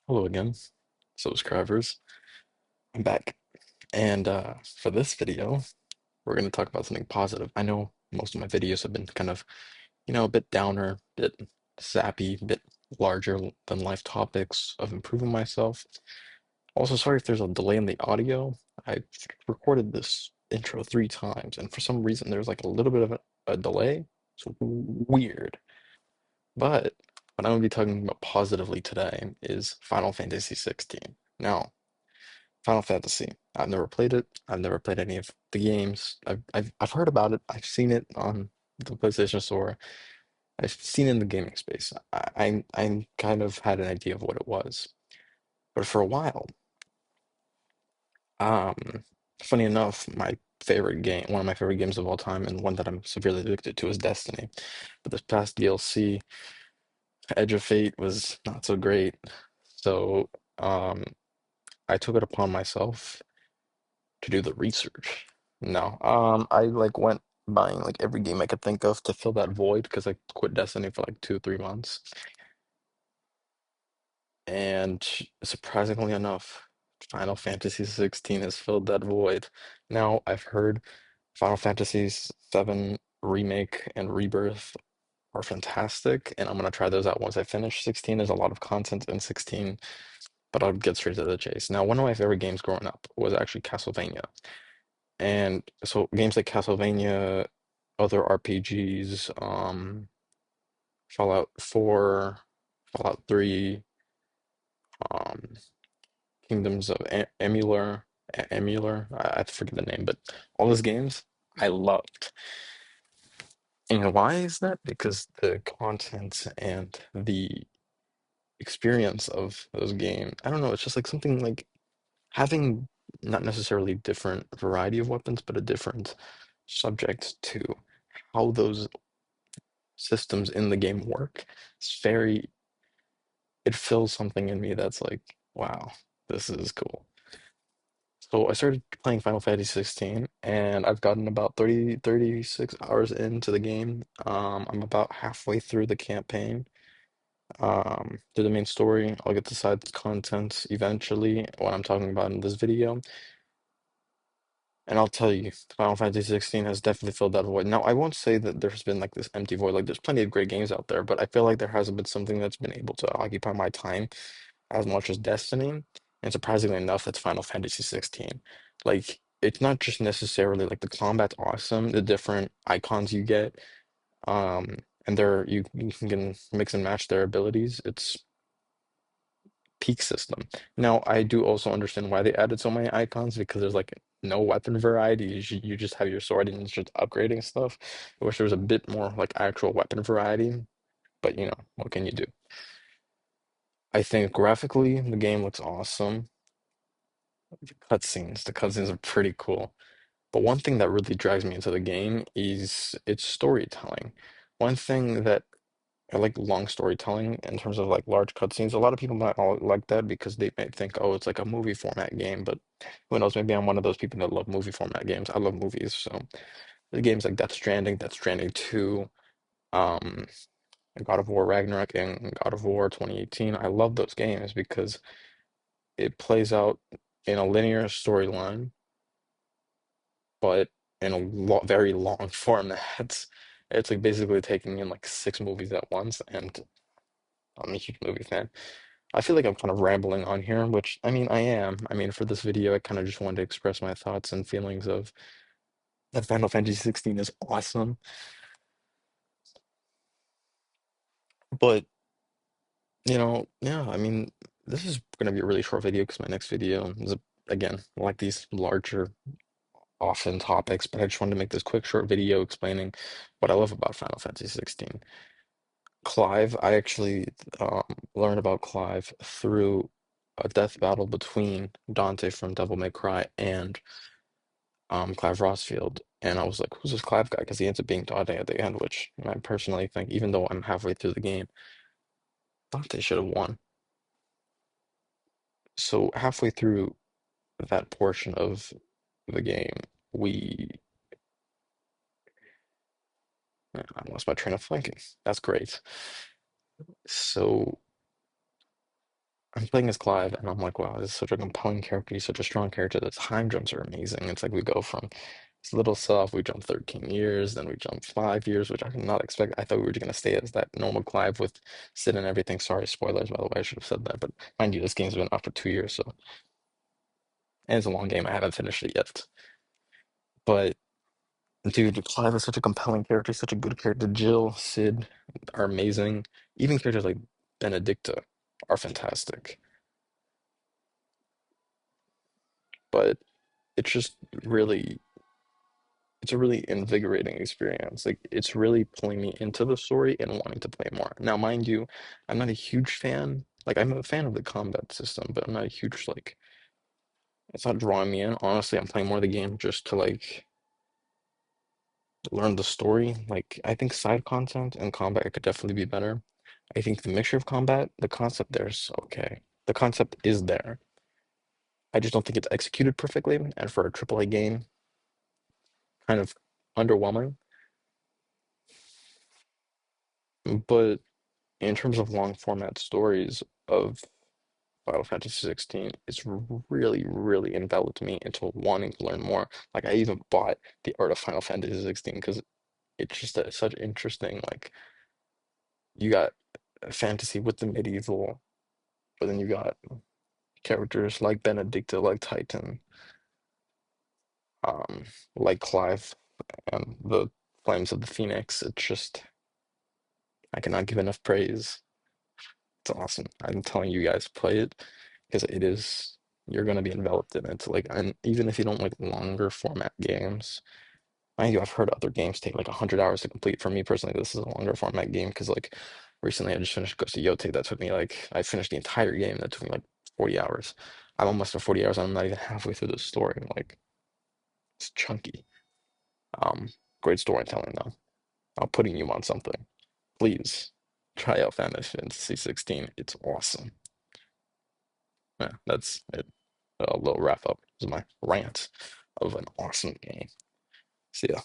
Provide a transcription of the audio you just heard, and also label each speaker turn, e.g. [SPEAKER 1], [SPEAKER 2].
[SPEAKER 1] Hello again, subscribers. I'm back. And for this video, we're going to talk about something positive. I know most of my videos have been kind of, a bit downer, bit sappy, bit larger than life topics of improving myself. Also, sorry if there's a delay in the audio. I recorded this intro 3 times, and for some reason, there's like a little bit of a delay. It's weird. But what I'm going to be talking about positively today is Final Fantasy 16. Now, Final Fantasy. I've never played it. I've never played any of the games. I've heard about it. I've seen it on the PlayStation Store. I've seen it in the gaming space. I kind of had an idea of what it was. But for a while, um, funny enough, one of my favorite games of all time, and one that I'm severely addicted to is Destiny. But this past DLC, Edge of Fate, was not so great. So, um, I took it upon myself to do the research. No. I like went buying like every game I could think of to fill that void because I quit Destiny for like 2, 3 months. And surprisingly enough, Final Fantasy 16 has filled that void. Now I've heard Final Fantasy 7 Remake and Rebirth are fantastic, and I'm gonna try those out once I finish 16. There's a lot of content in 16, but I'll get straight to the chase. Now, one of my favorite games growing up was actually Castlevania. And so games like Castlevania, other RPGs, Fallout 4, Fallout 3, um, Kingdoms of Emular, I forget the name, but all those games I loved. And why is that? Because the content and the experience of those games, I don't know, it's just like something like having not necessarily different variety of weapons, but a different subject to how those systems in the game work. It's very, it fills something in me that's like, wow, this is cool. So I started playing Final Fantasy 16 and I've gotten about 36 hours into the game. I'm about halfway through the campaign. To the main story. I'll get to side content eventually, what I'm talking about in this video. And I'll tell you, Final Fantasy 16 has definitely filled that void. Now, I won't say that there's been like this empty void. Like, there's plenty of great games out there, but I feel like there hasn't been something that's been able to occupy my time as much as Destiny. And surprisingly enough, that's Final Fantasy 16. Like, it's not just necessarily like the combat's awesome, the different icons you get, and you can mix and match their abilities. It's peak system. Now, I do also understand why they added so many icons because there's like no weapon variety. You just have your sword and it's just upgrading stuff. I wish there was a bit more like actual weapon variety, but what can you do? I think graphically the game looks awesome. The cutscenes are pretty cool. But one thing that really drags me into the game is its storytelling. One thing that I like long storytelling in terms of like large cutscenes. A lot of people might not like that because they may think, oh, it's like a movie format game. But who knows? Maybe I'm one of those people that love movie format games. I love movies. So the games like Death Stranding, Death Stranding 2, um, God of War Ragnarok, and God of War 2018. I love those games because it plays out in a linear storyline, but in a lo very long format. It's like basically taking in like 6 movies at once, and I'm a huge movie fan. I feel like I'm kind of rambling on here, which I mean, I am. I mean, for this video, I kind of just wanted to express my thoughts and feelings of that Final Fantasy 16 is awesome. But, yeah, I mean, this is going to be a really short video because my next video is, again, like these larger, often topics, but I just wanted to make this quick, short video explaining what I love about Final Fantasy 16. Clive, I actually learned about Clive through a death battle between Dante from Devil May Cry and Clive Rossfield, and I was like, "Who's this Clive guy?" Because he ends up being Dante at the end, which I personally think, even though I'm halfway through the game, Dante should have won. So halfway through that portion of the game, we I lost my train of thinking. That's great. So playing as Clive, and I'm like, wow, this is such a compelling character. He's such a strong character. The time jumps are amazing. It's like we go from this little stuff, we jump 13 years, then we jump 5 years, which I did not expect. I thought we were going to stay as that normal Clive with Sid and everything. Sorry, spoilers, by the way, I should have said that. But mind you, this game's been out for 2 years, so and it's a long game. I haven't finished it yet. But dude, Clive is such a compelling character, such a good character. Jill, Sid are amazing. Even characters like Benedicta are fantastic. But it's just really it's a really invigorating experience. Like it's really pulling me into the story and wanting to play more. Now, mind you, I'm not a huge fan. Like I'm a fan of the combat system, but I'm not a huge like it's not drawing me in. Honestly, I'm playing more of the game just to like learn the story. Like I think side content and combat could definitely be better. I think the mixture of combat, the concept there is okay. The concept is there. I just don't think it's executed perfectly, and for a AAA game, kind of underwhelming. But in terms of long format stories of Final Fantasy 16, it's really, really enveloped me into wanting to learn more. Like I even bought the Art of Final Fantasy 16 because it's just such interesting. Like you got fantasy with the medieval, but then you got characters like Benedicta, like Titan, um, like Clive, and the Flames of the Phoenix. It's just I cannot give enough praise. It's awesome. I'm telling you guys, play it because it is you're gonna be enveloped in it. Like, and even if you don't like longer format games, mind you, I've heard other games take like 100 hours to complete. For me personally, this is a longer format game because like recently I just finished Ghost of Yotei. That took me like I finished the entire game. That took me like 40 hours. I'm almost at 40 hours. I'm not even halfway through the story. Like it's chunky. Um, Great storytelling though. I'm putting you on something. Please try out Final Fantasy 16. It's awesome. Yeah, that's it. A little wrap up is my rant of an awesome game. See ya.